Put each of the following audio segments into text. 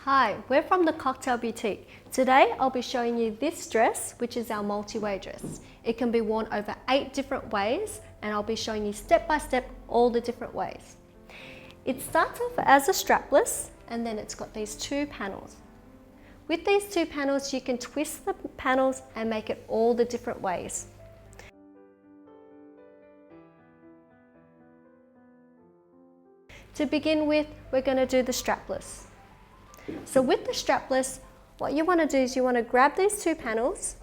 Hi, we're from the Cocktail Boutique. Today I'll be showing you this dress, which is our multi-way dress. It can be worn over 8 different ways, and I'll be showing you step by step all the different ways. It starts off as a strapless, and then it's got these 2 panels. With these 2 panels, you can twist the panels and make it all the different ways. To begin with, we're going to do the strapless. So with the strapless, what you want to do is you want to grab these 2 panels,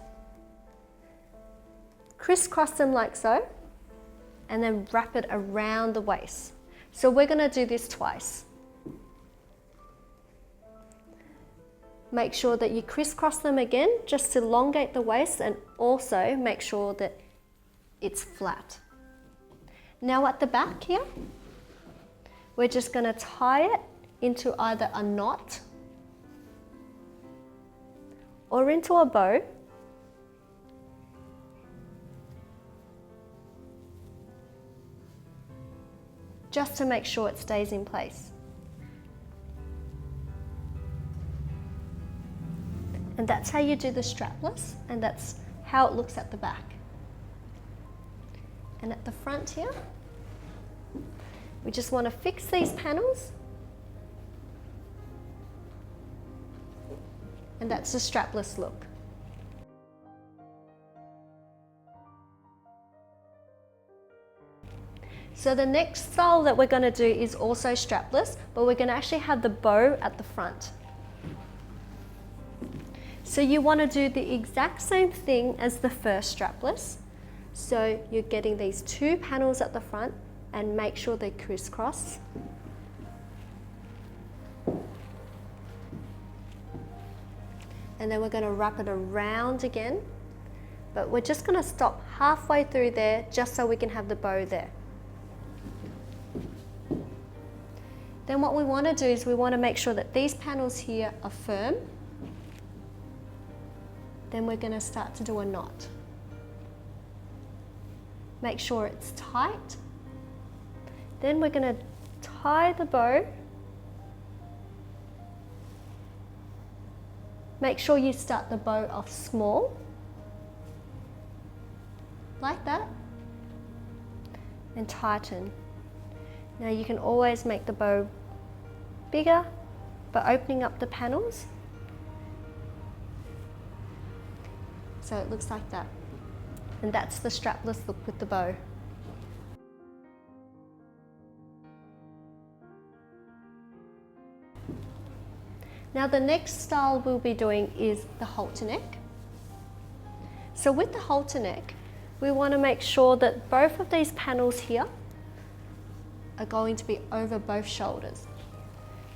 crisscross them like so, and then wrap it around the waist. So we're going to do this twice. Make sure that you crisscross them again just to elongate the waist, and also make sure that it's flat. Now at the back here, we're just going to tie it into either a knot or into a bow. Just to make sure it stays in place. And that's how you do the strapless, and that's how it looks at the back. And at the front here, we just want to fix these panels, and that's the strapless look. So the next style that we're going to do is also strapless, but we're going to actually have the bow at the front. So you want to do the exact same thing as the first strapless. So you're getting these 2 panels at the front, and make sure they crisscross. And then we're going to wrap it around again, but we're just going to stop halfway through there just so we can have the bow there. Then what we want to do is we want to make sure that these panels here are firm. Then we're going to start to do a knot. Make sure it's tight. Then we're going to tie the bow. Make sure you start the bow off small, like that, and tighten. Now you can always make the bow bigger by opening up the panels. So it looks like that. And that's the strapless look with the bow. Now the next style we'll be doing is the halterneck. So with the halterneck, we want to make sure that both of these panels here are going to be over both shoulders.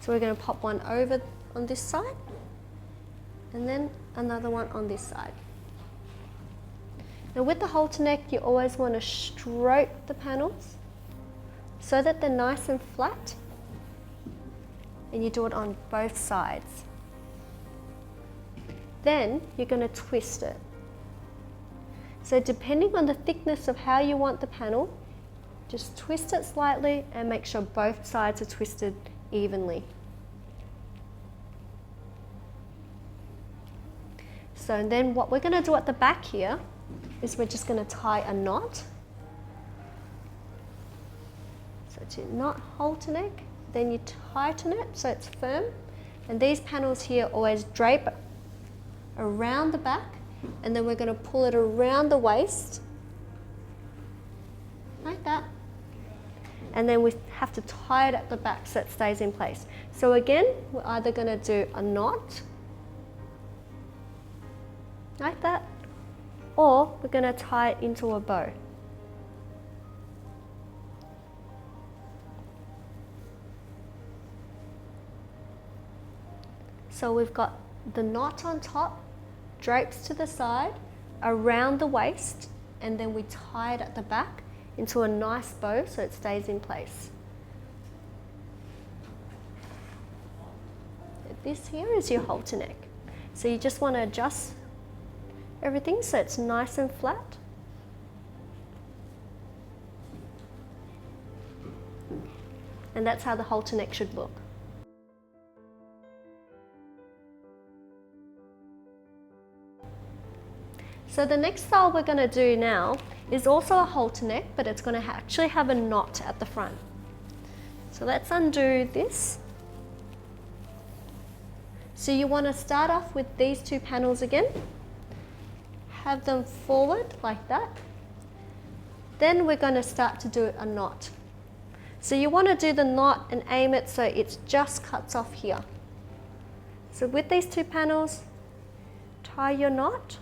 So we're going to pop one over on this side, and then another one on this side. Now with the halterneck, you always want to stroke the panels so that they're nice and flat. And you do it on both sides. Then you're going to twist it. So depending on the thickness of how you want the panel, just twist it slightly and make sure both sides are twisted evenly. So then what we're going to do at the back here is we're just going to tie a knot. So to knot halterneck. Then you tighten it so it's firm, and these panels here always drape around the back, and then we're going to pull it around the waist like that, and then we have to tie it at the back so it stays in place. So again, we're either going to do a knot like that, or we're going to tie it into a bow. So we've got the knot on top, drapes to the side, around the waist, and then we tie it at the back into a nice bow so it stays in place. This here is your halterneck. So you just want to adjust everything so it's nice and flat. And that's how the halterneck should look. So the next style we're going to do now is also a halter neck, but it's going to actually have a knot at the front. So let's undo this. So you want to start off with these two panels again, have them forward like that. Then we're going to start to do a knot. So you want to do the knot and aim it so it just cuts off here. So with these two panels, tie your knot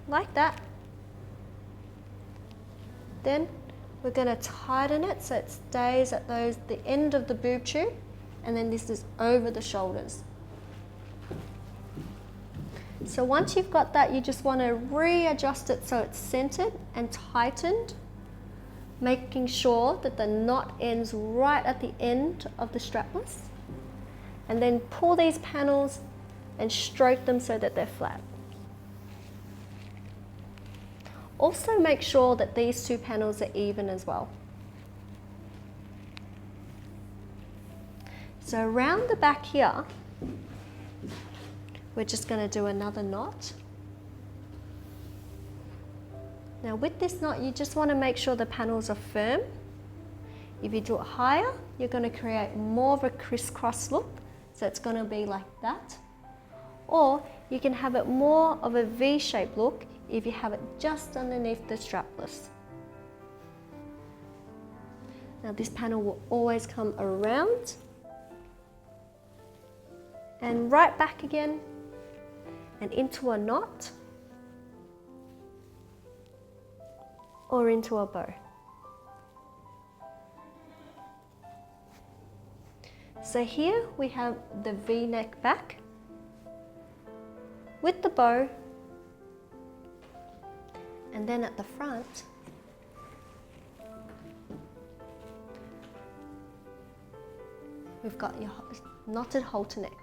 like that. Then we're going to tighten it so it stays at the end of the boob tube, and then this is over the shoulders. So once you've got that, you just want to readjust it so it's centered and tightened, making sure that the knot ends right at the end of the strapless, and then pull these panels and stroke them so that they're flat. Also make sure that these two panels are even as well. So around the back here, we're just going to do another knot. Now with this knot, you just want to make sure the panels are firm. If you do it higher, you're going to create more of a crisscross look, so it's going to be like that. Or you can have it more of a V-shaped look if you have it just underneath the strapless. Now this panel will always come around and right back again and into a knot or into a bow. So here we have the V-neck back with the bow, and then at the front we've got your knotted halter neck.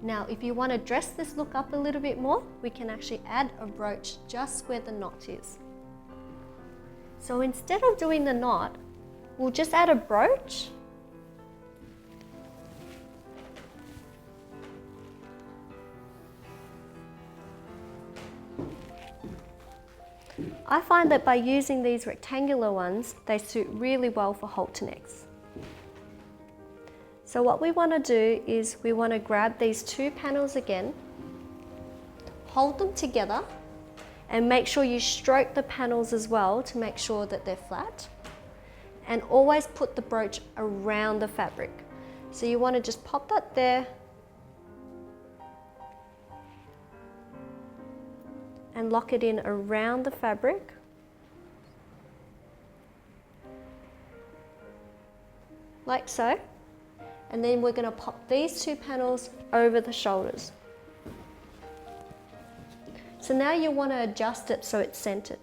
Now if you want to dress this look up a little bit more, we can actually add a brooch just where the knot is. So instead of doing the knot, we'll just add a brooch . I find that by using these rectangular ones, they suit really well for halter necks. So what we want to do is we want to grab these two panels again, hold them together, and make sure you stroke the panels as well to make sure that they're flat. And always put the brooch around the fabric. So you want to just pop that there and lock it in around the fabric. Like so. And then we're going to pop these two panels over the shoulders. So now you want to adjust it so it's centered.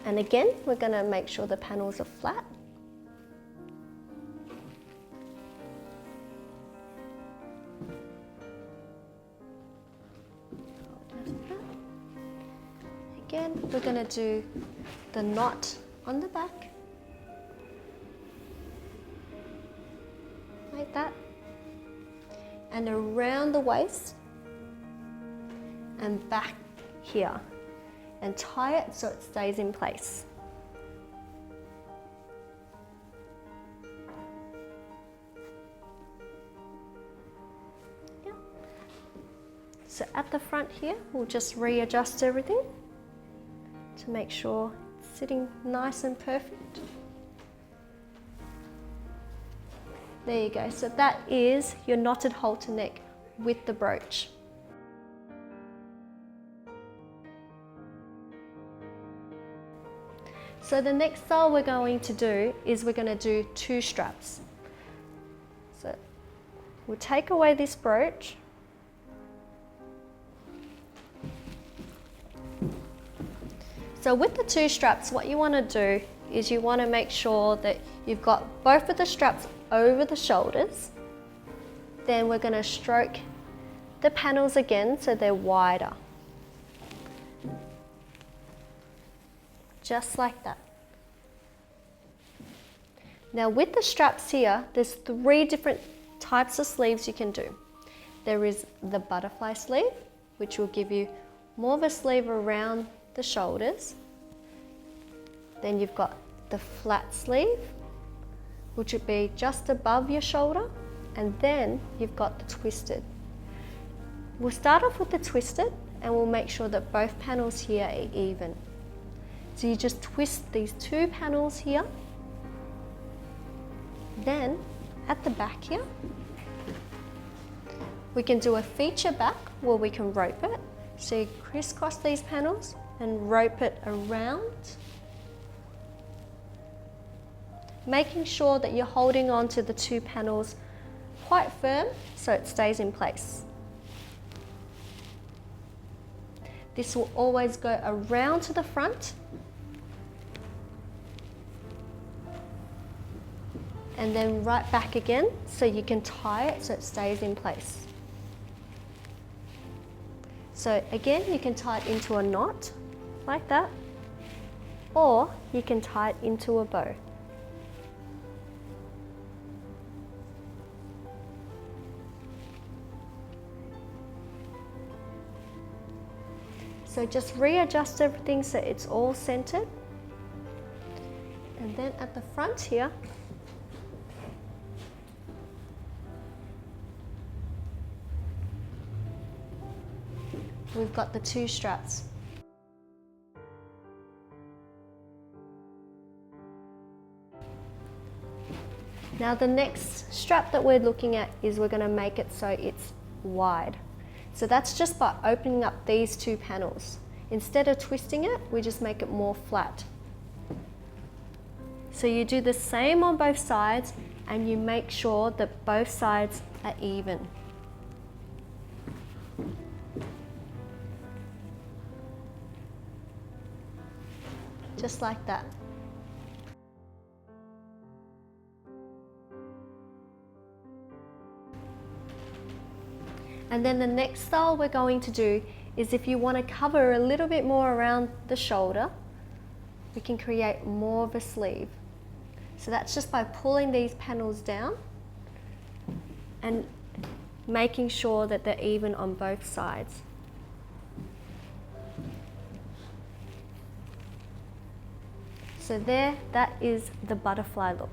And again, we're going to make sure the panels are flat. Again, we're going to do the knot on the back, like that, and around the waist and back here, and tie it so it stays in place. Yeah. So at the front here, we'll just readjust everything to make sure it's sitting nice and perfect. There you go. So that is your knotted halter neck with the brooch. So the next style we're going to do is we're going to do two straps. So we'll take away this brooch . So with the two straps, what you want to do is you want to make sure that you've got both of the straps over the shoulders. Then we're going to stroke the panels again so they're wider. Just like that. Now with the straps here, there's 3 different types of sleeves you can do. There is the butterfly sleeve, which will give you more of a sleeve around the shoulders. Then you've got the flat sleeve, which would be just above your shoulder, and then you've got the twisted. We'll start off with the twisted and we'll make sure that both panels here are even. So you just twist these 2 panels here. Then at the back here, we can do a feature back where we can rope it. So you crisscross these panels and rope it around, making sure that you're holding on to the 2 panels quite firm so it stays in place. This will always go around to the front and then right back again so you can tie it so it stays in place. So again, you can tie it into a knot like that, or you can tie it into a bow. So just readjust everything so it's all centered. And then at the front here, we've got the 2 straps. Now the next strap that we're looking at is we're going to make it so it's wide. So that's just by opening up these 2 panels. Instead of twisting it, we just make it more flat. So you do the same on both sides and you make sure that both sides are even. Just like that. And then the next style we're going to do is if you want to cover a little bit more around the shoulder, we can create more of a sleeve. So that's just by pulling these panels down and making sure that they're even on both sides. So there, that is the butterfly look.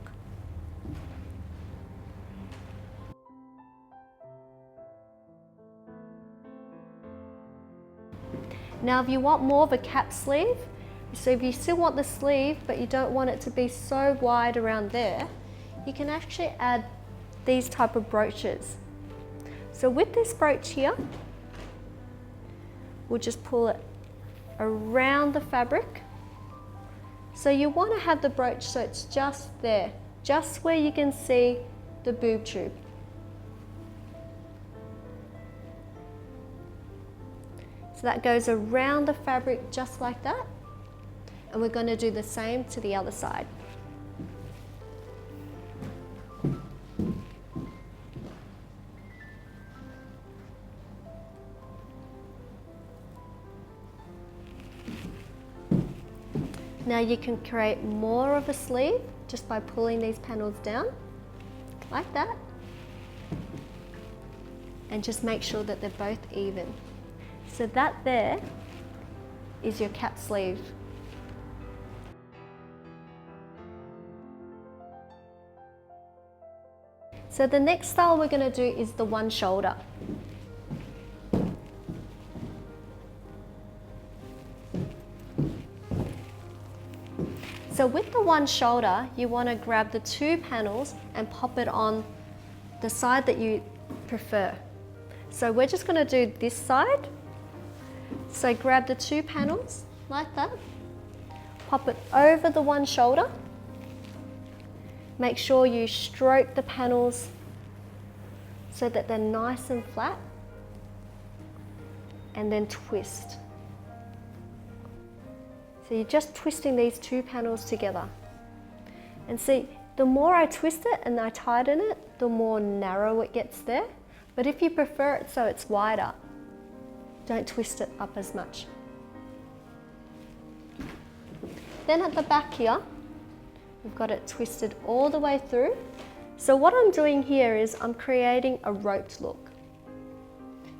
Now if you want more of a cap sleeve, so if you still want the sleeve but you don't want it to be so wide around there, you can actually add these type of brooches. So with this brooch here, we'll just pull it around the fabric. So you want to have the brooch so it's just there, just where you can see the boob tube. So that goes around the fabric just like that. And we're going to do the same to the other side. Now you can create more of a sleeve just by pulling these panels down, like that. And just make sure that they're both even. So that there is your cap sleeve. So the next style we're going to do is the one shoulder. So with the one shoulder, you want to grab the 2 panels and pop it on the side that you prefer. So we're just going to do this side. So grab the 2 panels like that, pop it over the one shoulder. Make sure you stroke the panels so that they're nice and flat, and then twist. So you're just twisting these 2 panels together. And see, the more I twist it and I tighten it, the more narrow it gets there. But if you prefer it so it's wider, don't twist it up as much. Then at the back here, we've got it twisted all the way through. So what I'm doing here is I'm creating a roped look.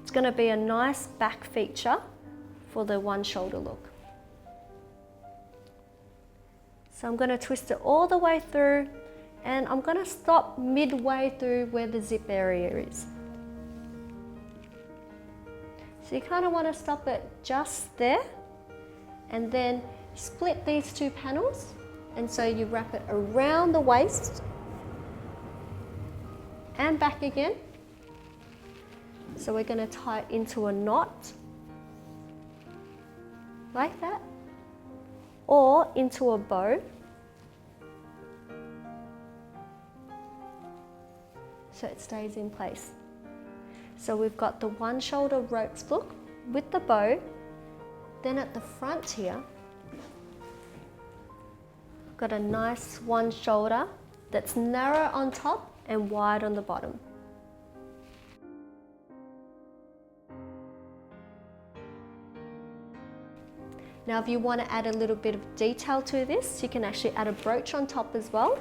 It's going to be a nice back feature for the one shoulder look. So I'm going to twist it all the way through, and I'm going to stop midway through where the zip area is. So you kind of want to stop it just there, and then split these two panels, and so you wrap it around the waist and back again. So we're going to tie it into a knot like that, or into a bow. So it stays in place. So we've got the one shoulder ropes look with the bow. Then at the front here, got a nice one shoulder that's narrow on top and wide on the bottom. Now if you want to add a little bit of detail to this, you can actually add a brooch on top as well.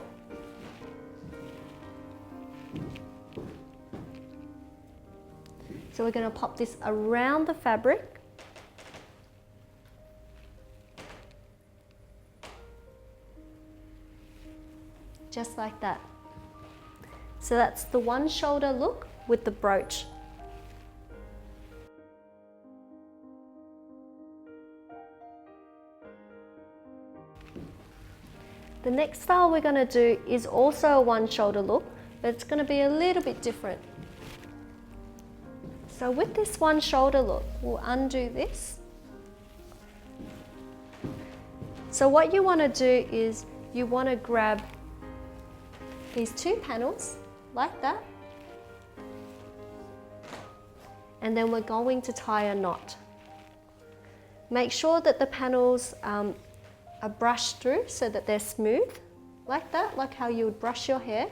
So we're going to pop this around the fabric. Just like that. So that's the one shoulder look with the brooch. The next style we're going to do is also a one shoulder look, but it's going to be a little bit different. So with this one shoulder look, we'll undo this. So what you want to do is you want to grab these two panels like that, and then we're going to tie a knot. Make sure that the panels are brushed through so that they're smooth like that, like how you would brush your hair.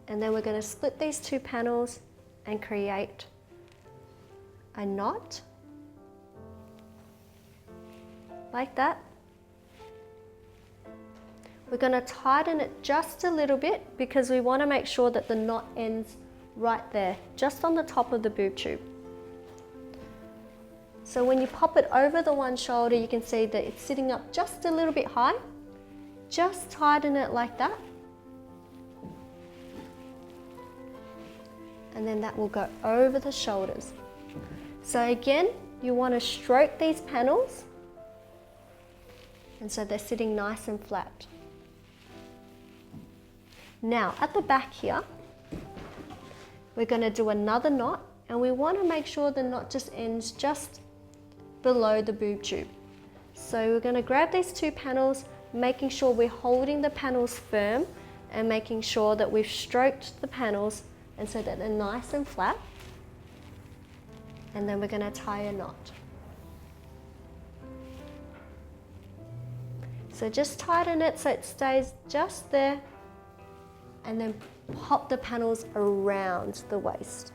And then we're going to split these two panels and create a knot like that. We're going to tighten it just a little bit because we want to make sure that the knot ends right there, just on the top of the boob tube. So when you pop it over the one shoulder, you can see that it's sitting up just a little bit high. Just tighten it like that. And then that will go over the shoulders. So again, you want to stroke these panels, and so they're sitting nice and flat. Now at the back here, we're going to do another knot, and we want to make sure the knot just ends just below the boob tube. So we're going to grab these two panels, making sure we're holding the panels firm and making sure that we've stroked the panels and so that they're nice and flat. And then we're going to tie a knot. So just tighten it so it stays just there, and then pop the panels around the waist.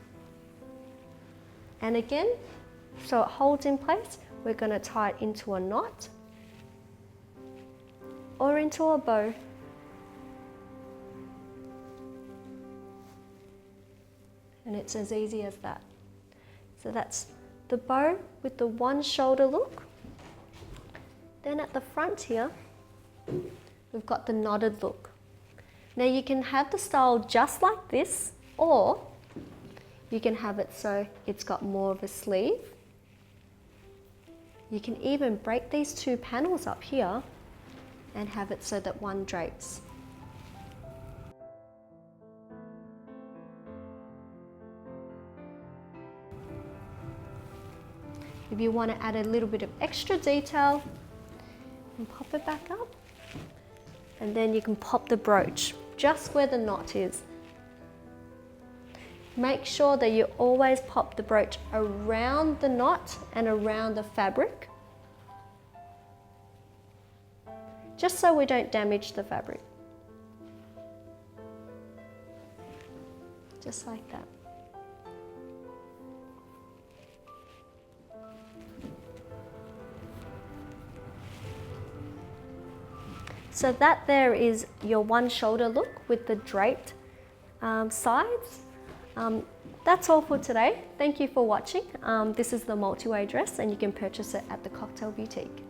And again, so it holds in place, we're going to tie it into a knot or into a bow. And it's as easy as that. So that's the bow with the one shoulder look. Then at the front here, we've got the knotted look. Now you can have the style just like this, or you can have it so it's got more of a sleeve. You can even break these two panels up here and have it so that one drapes. If you want to add a little bit of extra detail, you can pop it back up, and then you can pop the brooch just where the knot is. Make sure that you always pop the brooch around the knot and around the fabric, just so we don't damage the fabric. just like that. So that there is your one shoulder look with the draped sides. That's all for today. Thank you for watching. This is the multi-way dress and you can purchase it at the COCKTA+L boutique.